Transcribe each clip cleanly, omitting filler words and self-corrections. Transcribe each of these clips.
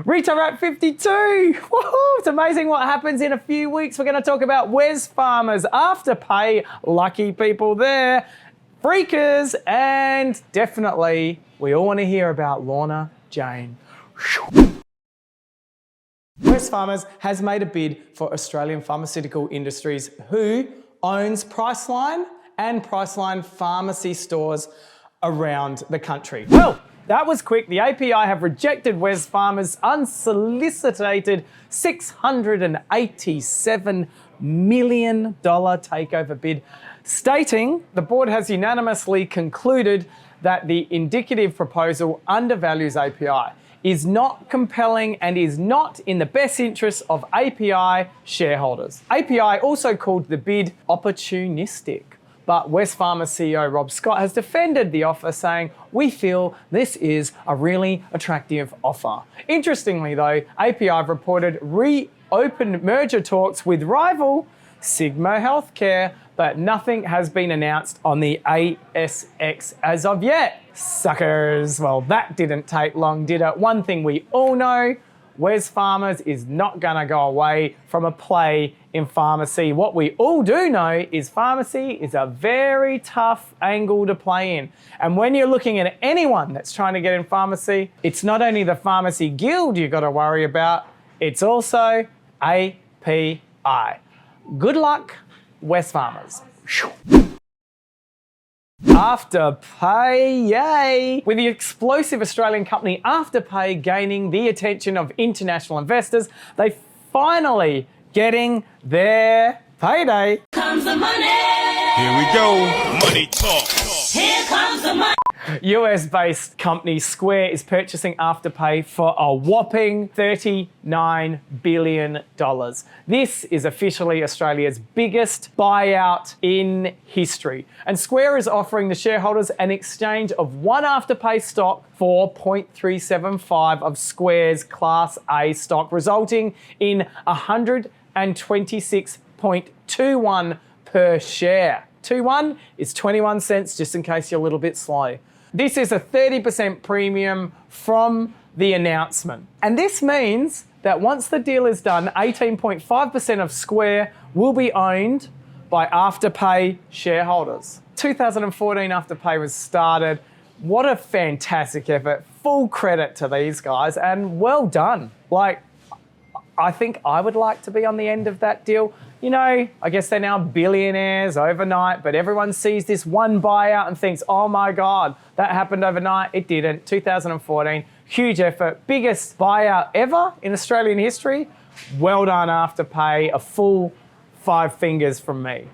Retail at 52. Woohoo! It's amazing what happens in a few weeks. We're going to talk about Wesfarmers, Afterpay, lucky people there, Freakers, and definitely we all want to hear about Lorna Jane. Wesfarmers has made a bid for Australian Pharmaceutical Industries, who owns Priceline and Priceline pharmacy stores around the country. Well, that was quick. The API have rejected Wesfarmers' unsolicited $687 million takeover bid, stating the board has unanimously concluded that the indicative proposal undervalues API, is not compelling and is not in the best interests of API shareholders. API also called the bid opportunistic, but Wesfarmers CEO Rob Scott has defended the offer, saying, "We feel this is a really attractive offer." Interestingly though, API have reported reopened merger talks with rival Sigma Healthcare, but nothing has been announced on the ASX as of yet. Suckers. Well, that didn't take long, did it? One thing we all know, Wesfarmers is not gonna go away from a play in pharmacy. What we all do know is pharmacy is a very tough angle to play in. And when you're looking at anyone that's trying to get in pharmacy, it's not only the Pharmacy Guild you gotta worry about, it's also API. Good luck, Wesfarmers. Afterpay, yay! With the explosive Australian company Afterpay gaining the attention of international investors, they finally getting their payday. Comes the money. Here we go. Money talk. Here comes the money. US-based company Square is purchasing Afterpay for a whopping $39 billion. This is officially Australia's biggest buyout in history. And Square is offering the shareholders an exchange of one Afterpay stock for 0.375 of Square's Class A stock, resulting in 126.21 per share. 21 is 21 cents, just in case you're a little bit slow. This is a 30% premium from the announcement. And this means that once the deal is done, 18.5% of Square will be owned by Afterpay shareholders. 2014 Afterpay was started. What a fantastic effort. Full credit to these guys and well done. Like, I think I would like to be on the end of that deal. You know, I guess they're now billionaires overnight, but everyone sees this one buyout and thinks, oh my God, that happened overnight. It didn't. 2014, huge effort, biggest buyout ever in Australian history. Well done, Afterpay, a full 5 fingers from me.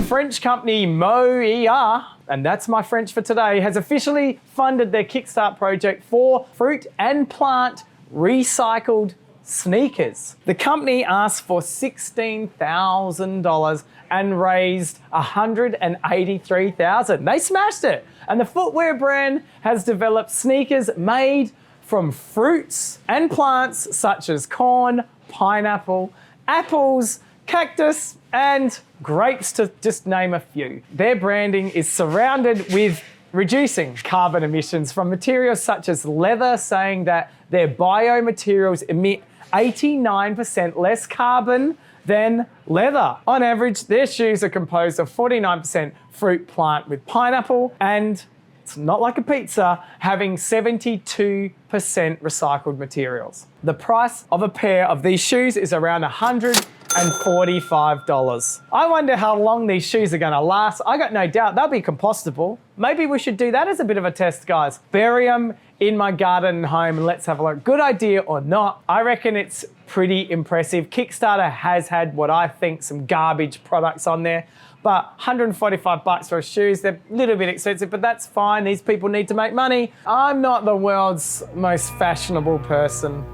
French company Moer, and that's my French for today, has officially funded their Kickstart project for fruit and plant recycled sneakers. The company asked for $16,000 and raised $183,000. They smashed it. And the footwear brand has developed sneakers made from fruits and plants such as corn, pineapple, apples, cactus, and grapes, to just name a few. Their branding is surrounded with reducing carbon emissions from materials such as leather, saying that their biomaterials emit 89% less carbon than leather. On average, their shoes are composed of 49% fruit plant with pineapple, and it's not like a pizza, having 72% recycled materials. The price of a pair of these shoes is around $145. I wonder how long these shoes are gonna last. I got no doubt they'll be compostable. Maybe we should do that as a bit of a test, guys. Bury them in my garden and home and let's have a look. Good idea or not? I reckon it's pretty impressive. Kickstarter has had what I think some garbage products on there, but 145 bucks for shoes, they're a little bit expensive, but that's fine. These people need to make money. I'm not the world's most fashionable person.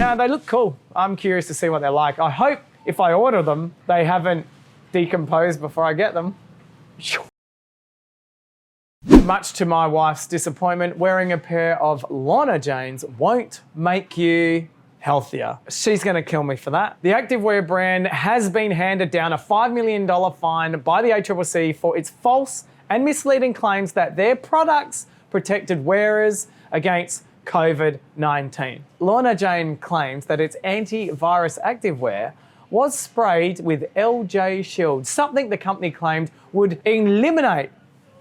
No, they look cool. I'm curious to see what they're like. I hope if I order them, they haven't decomposed before I get them. Much to my wife's disappointment, wearing a pair of Lorna Janes won't make you healthier. She's going to kill me for that. The activewear brand has been handed down a $5 million fine by the ACCC for its false and misleading claims that their products protected wearers against COVID-19. Lorna Jane claims that its antivirus activewear was sprayed with LJ Shield, something the company claimed would eliminate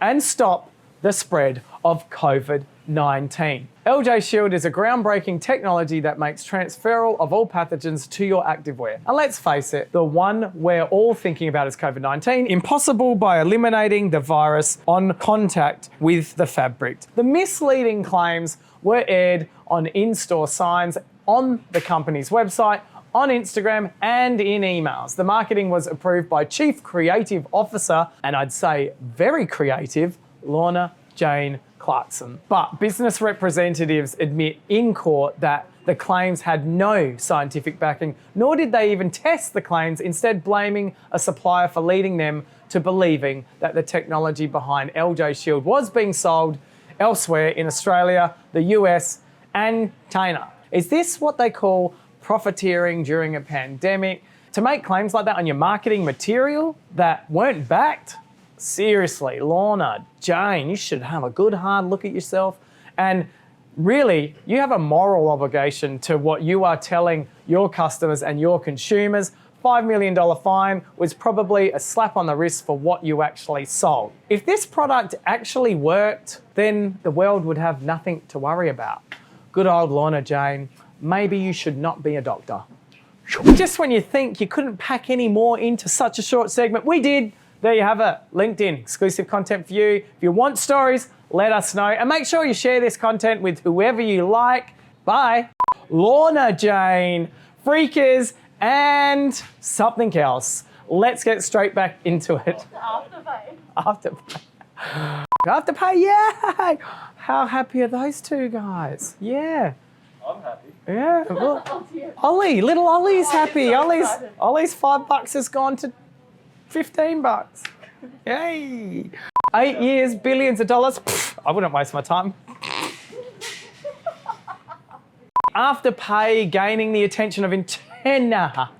and stop the spread of COVID-19. LJ Shield is a groundbreaking technology that makes transferal of all pathogens to your activewear. And let's face it, the one we're all thinking about is COVID-19, impossible by eliminating the virus on contact with the fabric. The misleading claims were aired on in-store signs on the company's website, on Instagram, and in emails. The marketing was approved by Chief Creative Officer, and I'd say very creative, Lorna Jane Clarkson. But business representatives admit in court that the claims had no scientific backing, nor did they even test the claims, instead blaming a supplier for leading them to believing that the technology behind LJ Shield was being sold elsewhere in Australia, the US, and China. Is this what they call profiteering during a pandemic? To make claims like that on your marketing material that weren't backed? Seriously, Lorna Jane, you should have a good hard look at yourself. And really, you have a moral obligation to what you are telling your customers and your consumers. $5 million fine was probably a slap on the wrist for what you actually sold. If this product actually worked, then the world would have nothing to worry about. Good old Lorna Jane, maybe you should not be a doctor. Just when you think you couldn't pack any more into such a short segment, we did. There you have it, LinkedIn, exclusive content for you. If you want stories, let us know. And make sure you share this content with whoever you like. Bye. Lorna Jane, freakers, and something else. Let's get straight back into it. Afterpay. Afterpay, yay! How happy are those two guys? Yeah. I'm happy. Yeah. Well, Ollie, little Ollie's happy. Ollie's $5 has gone to $15. Yay. 8 years, billions of dollars. Pfft, I wouldn't waste my time. Afterpay gaining the attention of antenna.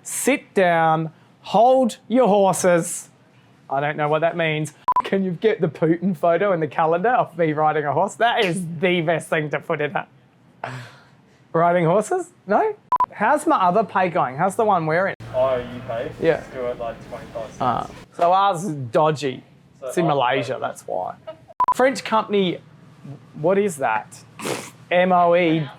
Sit down, hold your horses. I don't know what that means. Can you get the Putin photo in the calendar of me riding a horse? That is the best thing to put in it. Riding horses? No? How's my other pay going? How's the one we're in? Oh, you pay? Yeah. Still at like 25 cents. So ours is dodgy. It's in Malaysia, that's why. French company, what is that? MOE.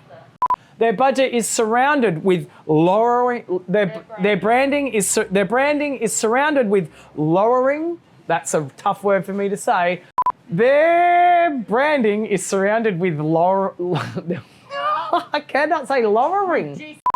Their budget is surrounded with lowering. Their branding is surrounded with lowering. That's a tough word for me to say. Their branding is surrounded with I cannot say lowering.